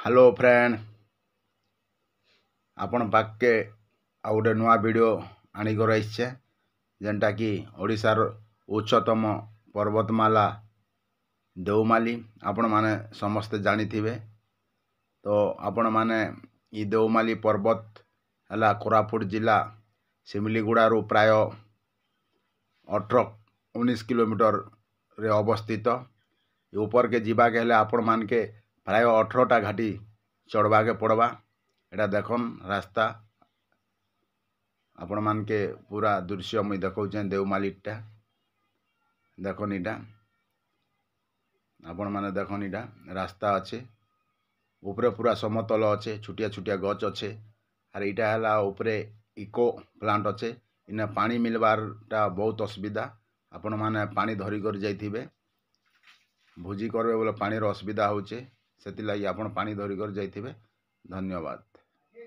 Hello friend आपण पाके आ गोटे नुआ वीडियो आनिकर आइछे जेनटा कि ओडिशार उच्चतम पर्वतमाला देवमाली आपण माने समस्ते जानिथिबे। तो आपण माने ई देवमाली पर्वत हला कोरापुट जिला सिमिलीगुड़ा प्राय 18-19 किलोमीटर रे अवस्थित। ऊपर के जीवा के आपण मान के प्राय 18टा घाटी चढ़वा के पड़वा। एटा देखन रास्ता आपण मान के पूरा दृश्य मुई देखौचे देवमालीटा देखन इटा आपण माने देखन इटा रास्ता अच्छे ऊपर पूरा समतल अच्छे छुटिया छुटिया गच अच्छे आर इटा हला ऊपर इको प्लांट अच्छे इने पानी मिलबारटा बहुत असुविधा। आपण माने पानी धरी कर जाइथिबे भोजी करबे बोले पानी रो असुविधा होचे सेति लागि आपण पानी धरी कर जाइथिबे। धन्यवाद।